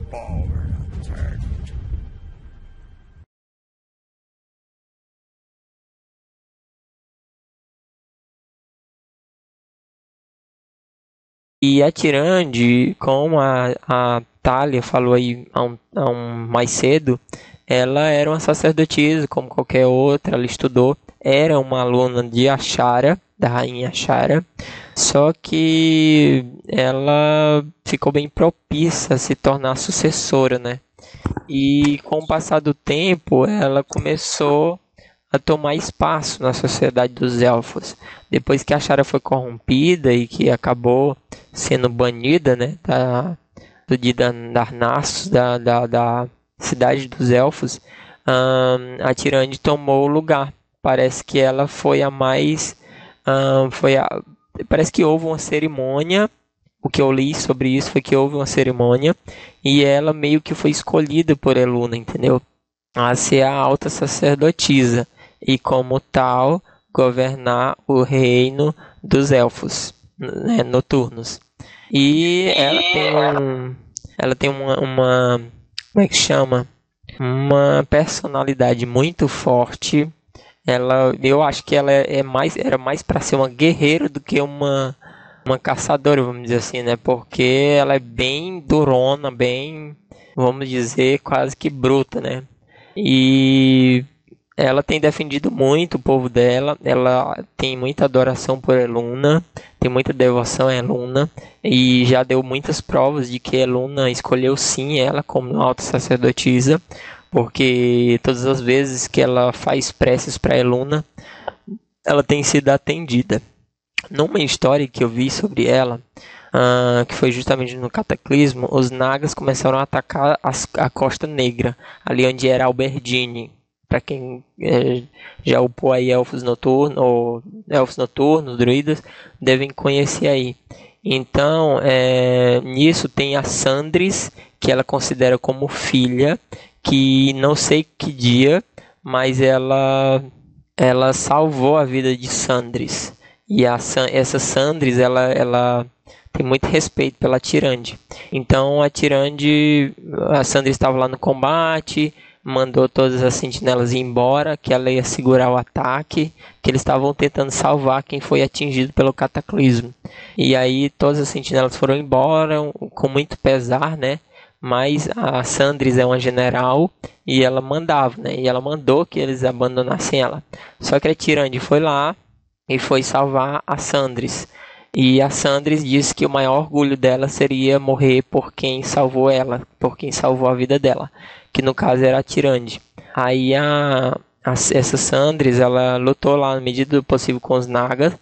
power attack. E a Tirande, como a Thalia falou aí mais cedo, ela era uma sacerdotisa como qualquer outra, ela estudou, era uma aluna de Ashara, da rainha Ashara, só que ela ficou bem propícia a se tornar sucessora, né? E com o passar do tempo, ela começou a tomar espaço na sociedade dos elfos. Depois que a Shara foi corrompida e que acabou sendo banida, né, de Darnassus, da cidade dos elfos, a Tirande tomou o lugar. Parece que ela foi a mais... parece que houve uma cerimônia. O que eu li sobre isso foi que houve uma cerimônia e ela meio que foi escolhida por Eluna, entendeu? A ser a alta sacerdotisa e, como tal, governar o reino dos elfos, né, noturnos. E ela tem como é que chama? Uma personalidade muito forte. Eu acho que ela era mais para ser uma guerreira do que uma caçadora, vamos dizer assim, né? Porque ela é bem durona, bem, vamos dizer, quase que bruta, né? E ela tem defendido muito o povo dela, ela tem muita adoração por Eluna, tem muita devoção a Eluna, e já deu muitas provas de que Eluna escolheu sim ela como alta sacerdotisa, porque todas as vezes que ela faz preces para Eluna, ela tem sido atendida. Numa história que eu vi sobre ela, que foi justamente no Cataclismo, os Nagas começaram a atacar a Costa Negra, ali onde era Albergine. Para quem já upou aí Elfos Noturnos, Druidas, devem conhecer aí. Então, nisso tem a Sandris, que ela considera como filha, que não sei que dia, mas ela salvou a vida de Sandris. E essa Sandris, ela tem muito respeito pela Tirande. Então a Sandris estava lá no combate, mandou todas as sentinelas ir embora, que ela ia segurar o ataque, que eles estavam tentando salvar quem foi atingido pelo cataclismo. E aí todas as sentinelas foram embora, com muito pesar, né? Mas a Sandris é uma general e ela mandava, né? E ela mandou que eles abandonassem ela. Só que a Tirande foi lá e foi salvar a Sandris. E a Sandris disse que o maior orgulho dela seria morrer por quem salvou ela, por quem salvou a vida dela, que no caso era a Tirande. Aí essa Sandris, ela lutou lá na medida do possível com os Nagas.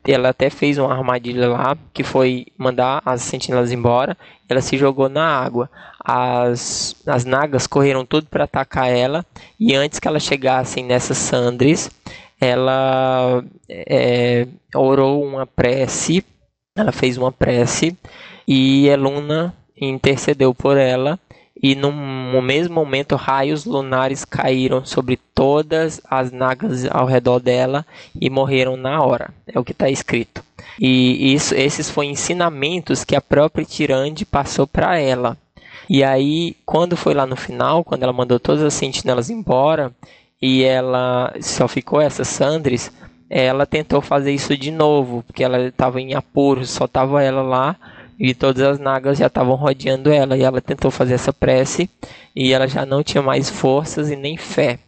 Ela até fez uma armadilha lá, que foi mandar as sentinelas embora. Ela se jogou na água. As Nagas correram tudo para atacar ela. E antes que ela chegasse nessa Sandris, ela orou uma prece, ela fez uma prece e Eluna intercedeu por ela, e no mesmo momento raios lunares caíram sobre todas as nagas ao redor dela e morreram na hora, é o que está escrito. E esses foram ensinamentos que a própria Tirande passou para ela. E aí, quando foi lá no final, quando ela mandou todas as sentinelas embora, e ela só ficou essa Sandris, ela tentou fazer isso de novo, porque ela estava em apuro, só estava ela lá e todas as nagas já estavam rodeando ela, e ela tentou fazer essa prece e ela já não tinha mais forças e nem fé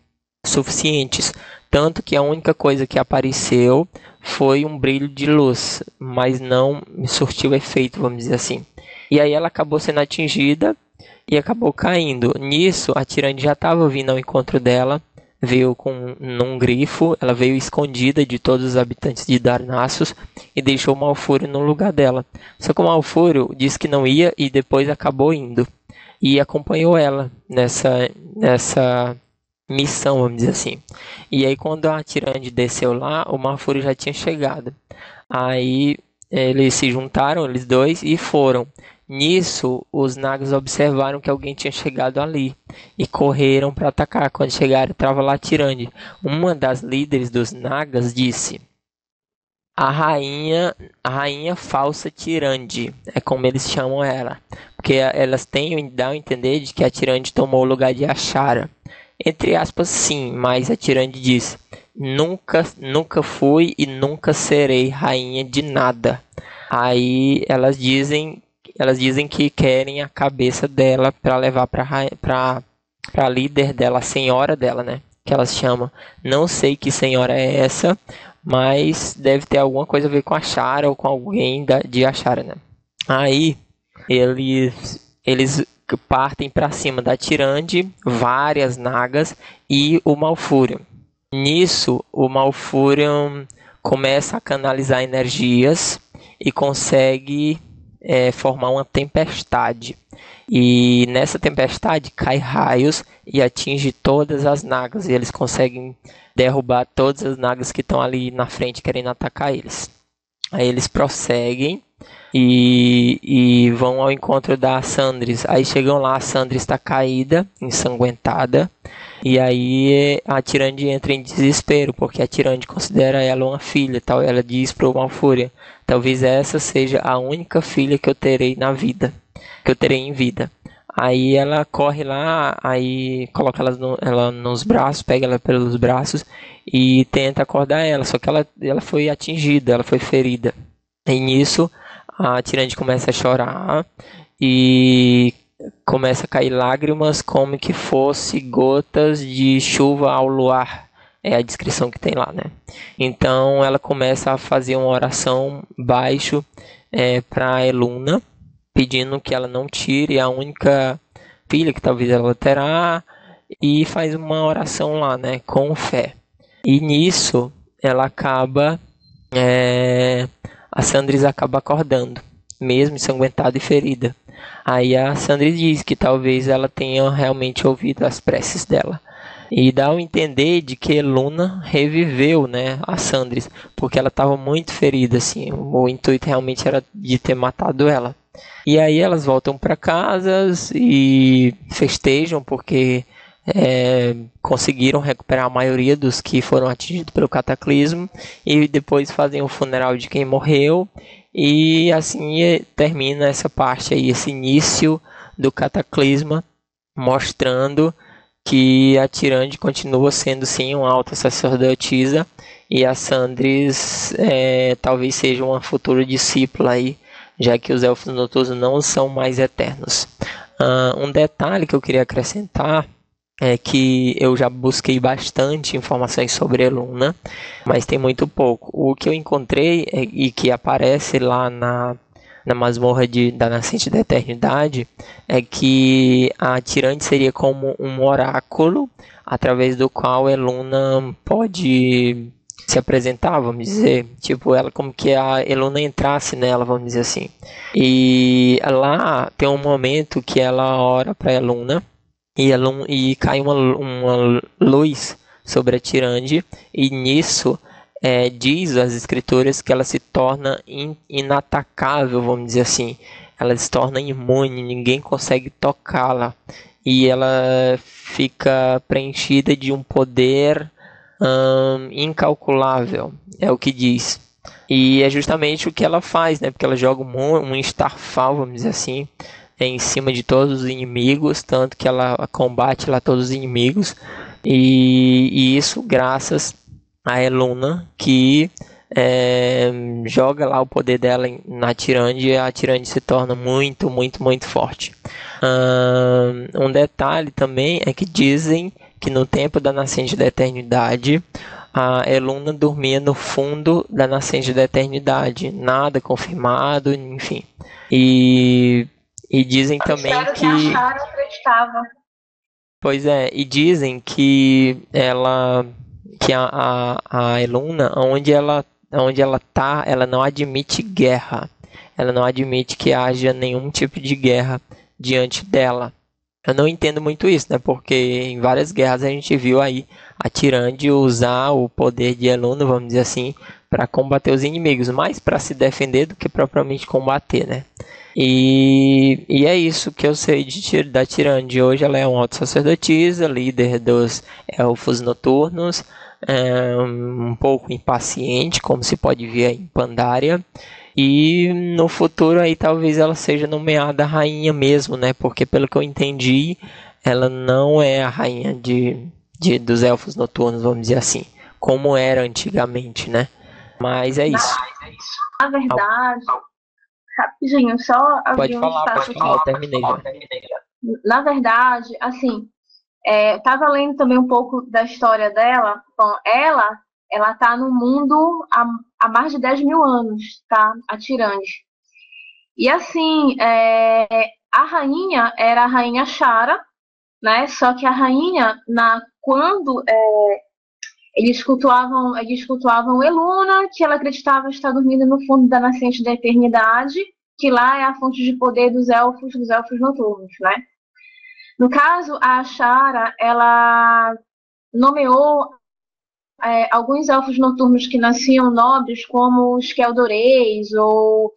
suficientes, tanto que a única coisa que apareceu foi um brilho de luz, mas não surtiu efeito, vamos dizer assim. E aí ela acabou sendo atingida e acabou caindo. Nisso, a Tirande já estava vindo ao encontro dela, veio num grifo, ela veio escondida de todos os habitantes de Darnassus e deixou o Malfúrio no lugar dela. Só que o Malfúrio disse que não ia e depois acabou indo. E acompanhou ela nessa missão, vamos dizer assim. E aí quando a Tirande desceu lá, o Malfúrio já tinha chegado. Aí eles se juntaram, eles dois, e foram. Nisso, os Nagas observaram que alguém tinha chegado ali e correram para atacar. Quando chegaram, estava lá a Tirande. Uma das líderes dos Nagas disse: a rainha falsa Tirande, é como eles chamam ela, porque elas dão a entender de que a Tirande tomou o lugar de Ashara. Entre aspas, sim, mas a Tirande diz: nunca fui e nunca serei rainha de nada. Aí elas dizem que querem a cabeça dela para levar para líder dela, a senhora dela, né? Que elas chamam. Não sei que senhora é essa, mas deve ter alguma coisa a ver com a Ashara ou com alguém de Ashara, né? Aí eles partem para cima da Tirande, várias nagas e o Malfurion. Nisso, o Malfurion começa a canalizar energias e consegue formar uma tempestade. E nessa tempestade cai raios e atinge todas as nagas. E eles conseguem derrubar todas as nagas que estão ali na frente querendo atacar eles. Aí eles prosseguem e vão ao encontro da Sandris. Aí chegam lá, a Sandris está caída, ensanguentada. E aí a Tirande entra em desespero, porque a Tirande considera ela uma filha. Tal. Ela diz para o Malfurion: talvez essa seja a única filha que eu terei na vida, que eu terei em vida. Aí ela corre lá, aí coloca ela nos braços, pega ela pelos braços e tenta acordar ela. Só que ela foi atingida, ela foi ferida. E nisso a Tirande começa a chorar e começa a cair lágrimas como que fosse gotas de chuva ao luar. É a descrição que tem lá, né? Então ela começa a fazer uma oração baixo para Eluna, pedindo que ela não tire a única filha que talvez ela terá, e faz uma oração lá, né? Com fé. E nisso ela acaba... a Sandris acaba acordando, mesmo ensanguentada e ferida. Aí a Sandris diz que talvez ela tenha realmente ouvido as preces dela. E dá a entender de que Eluna reviveu, né, a Sandris, porque ela estava muito ferida, assim. O intuito realmente era de ter matado ela. E aí elas voltam para casa e festejam porque conseguiram recuperar a maioria dos que foram atingidos pelo cataclismo, e depois fazem o funeral de quem morreu. E assim termina essa parte aí, esse início do cataclisma, mostrando que a Tirande continua sendo sim uma alta sacerdotisa, e a Sandris talvez seja uma futura discípula aí, já que os elfos noturnos não são mais eternos. Um detalhe que eu queria acrescentar é que eu já busquei bastante informações sobre Eluna, mas tem muito pouco. O que eu encontrei e que aparece lá na masmorra da Nascente da Eternidade é que a Tirande seria como um oráculo através do qual Eluna pode se apresentar, vamos dizer. Tipo, ela como que a Eluna entrasse nela, vamos dizer assim. E lá tem um momento que ela ora para Eluna e cai uma luz sobre a Tirande, e nisso diz as escrituras que ela se torna inatacável, vamos dizer assim. Ela se torna imune, ninguém consegue tocá-la, e ela fica preenchida de um poder incalculável, é o que diz. E é justamente o que ela faz, né? Porque ela joga um Starfall, vamos dizer assim, em cima de todos os inimigos, tanto que ela combate lá todos os inimigos, e isso graças a Eluna, que joga lá o poder dela na Tirande, e a Tirande se torna muito, muito, muito forte. Um detalhe também é que dizem que no tempo da Nascente da Eternidade, a Eluna dormia no fundo da Nascente da Eternidade, nada confirmado, enfim. E dizem também que acreditava. Pois é, e dizem que a Eluna, onde ela tá, ela não admite guerra. Ela não admite que haja nenhum tipo de guerra diante dela. Eu não entendo muito isso, né? Porque em várias guerras a gente viu aí a Tirande usar o poder de Eluna, vamos dizer assim, para combater os inimigos, mais para se defender do que propriamente combater, né? E é isso que eu sei da Tirande. Hoje ela é uma alta sacerdotisa, líder dos elfos noturnos, um pouco impaciente, como se pode ver em Pandaria. E no futuro aí talvez ela seja nomeada rainha mesmo, né? Porque pelo que eu entendi, ela não é a rainha dos elfos noturnos, vamos dizer assim, como era antigamente, né? Mas é Na, isso. na verdade, rapidinho, só abrir um Pode espaço falar, eu aqui. terminei já. Na verdade, assim, estava lendo também um pouco da história dela. Bom, ela tá no mundo há mais de 10 mil anos, tá? A Tirande. E assim, a rainha era a rainha Shara, né? Só que a rainha, quando eles cultuavam Eluna, que ela acreditava estar dormindo no fundo da nascente da eternidade, que lá é a fonte de poder dos elfos noturnos, né? No caso, a Shara, ela nomeou alguns elfos noturnos que nasciam nobres como os Keldoreis, ou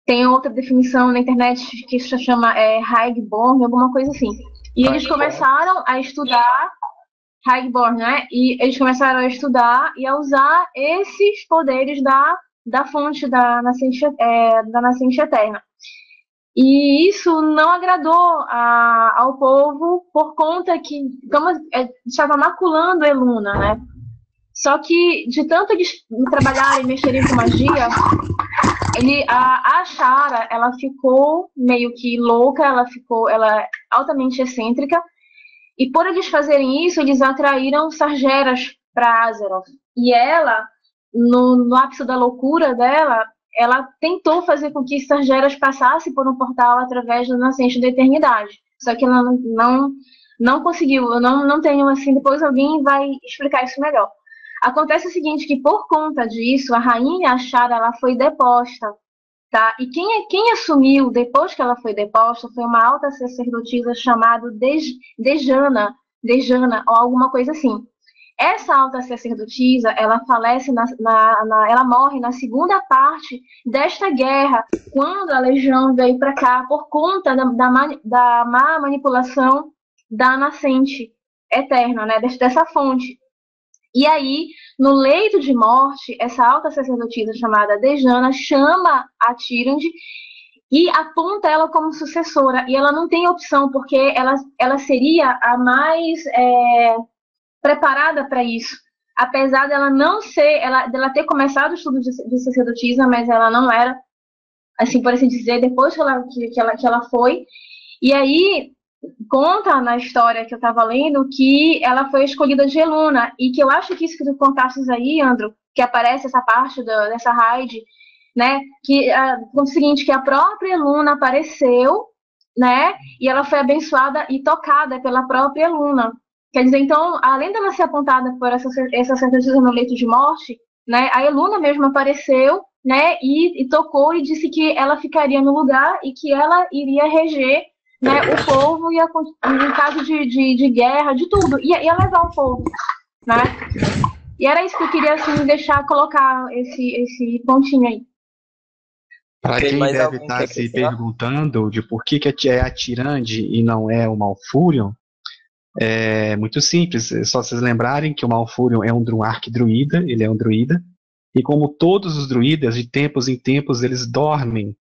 tem outra definição na internet que se chama Highborn, alguma coisa assim. E eles começaram a estudar Highborn, né? E eles começaram a estudar e a usar esses poderes da fonte da nascente eterna. E isso não agradou ao povo por conta que estava maculando Eluna, né? Só que de tanto eles trabalharem e mexerem com magia, a Shara, ela ficou meio que louca, ela é altamente excêntrica, e por eles fazerem isso, eles atraíram Sargeras para Azeroth. E ela, no ápice da loucura dela, ela tentou fazer com que Sargeras passasse por um portal através do Nascente da Eternidade. Só que ela não conseguiu. Eu não tenho assim. Depois alguém vai explicar isso melhor. Acontece o seguinte, que por conta disso, a rainha Ashara, ela foi deposta, tá? E quem assumiu depois que ela foi deposta foi uma alta sacerdotisa chamada Dejana, ou alguma coisa assim. Essa alta sacerdotisa, ela falece ela morre na segunda parte desta guerra, quando a legião veio para cá por conta da má manipulação da nascente eterna, né? Dessa fonte. E aí, no leito de morte, essa alta sacerdotisa chamada Dejana chama a Tyrande e aponta ela como sucessora. E ela não tem opção, porque ela seria a mais preparada para isso. Apesar dela não ser, dela ter começado o estudo de sacerdotisa, mas ela não era, assim por assim dizer, depois que ela foi. E aí, conta na história que eu estava lendo que ela foi escolhida de Eluna, e que eu acho que isso que tu contastes aí, Andro, que aparece essa parte dessa raid, né, que o seguinte, que a própria Eluna apareceu, né, e ela foi abençoada e tocada pela própria Eluna. Quer dizer, então, além dela ser apontada por essa sacerdotisa no leito de morte, né, a Eluna mesmo apareceu, né, e tocou e disse que ela ficaria no lugar e que ela iria reger, né, o povo em caso de guerra, de tudo, ia levar o povo, né? E era isso que eu queria assim colocar esse pontinho aí. Para Tem quem mais deve algum que estar se acrescentar? perguntando de por que é a Tirande e não é o Malfurion, é muito simples. É só vocês lembrarem que o Malfurion é um arquidruida, ele é um druida, e como todos os druidas, de tempos em tempos, eles dormem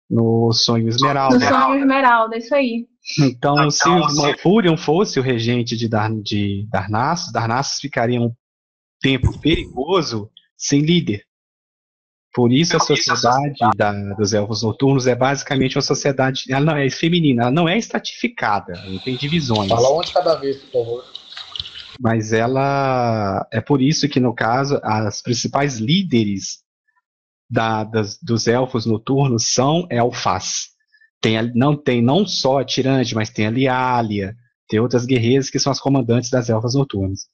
no sonho No esmeralda. sonho Esmeralda, isso aí. Então, se o Malfurion fosse o regente de Darnassus, Darnassus ficaria um tempo perigoso sem líder. Por isso a sociedade dos elfos noturnos é basicamente uma sociedade, ela não é feminina, ela não é estratificada, não tem divisões. Fala um de cada vez, por favor. Mas ela é por isso que no caso as principais líderes dos elfos noturnos são elfas. Não tem não só a Tirante, mas tem a Lialia, tem outras guerreiras que são as comandantes das elfas noturnas.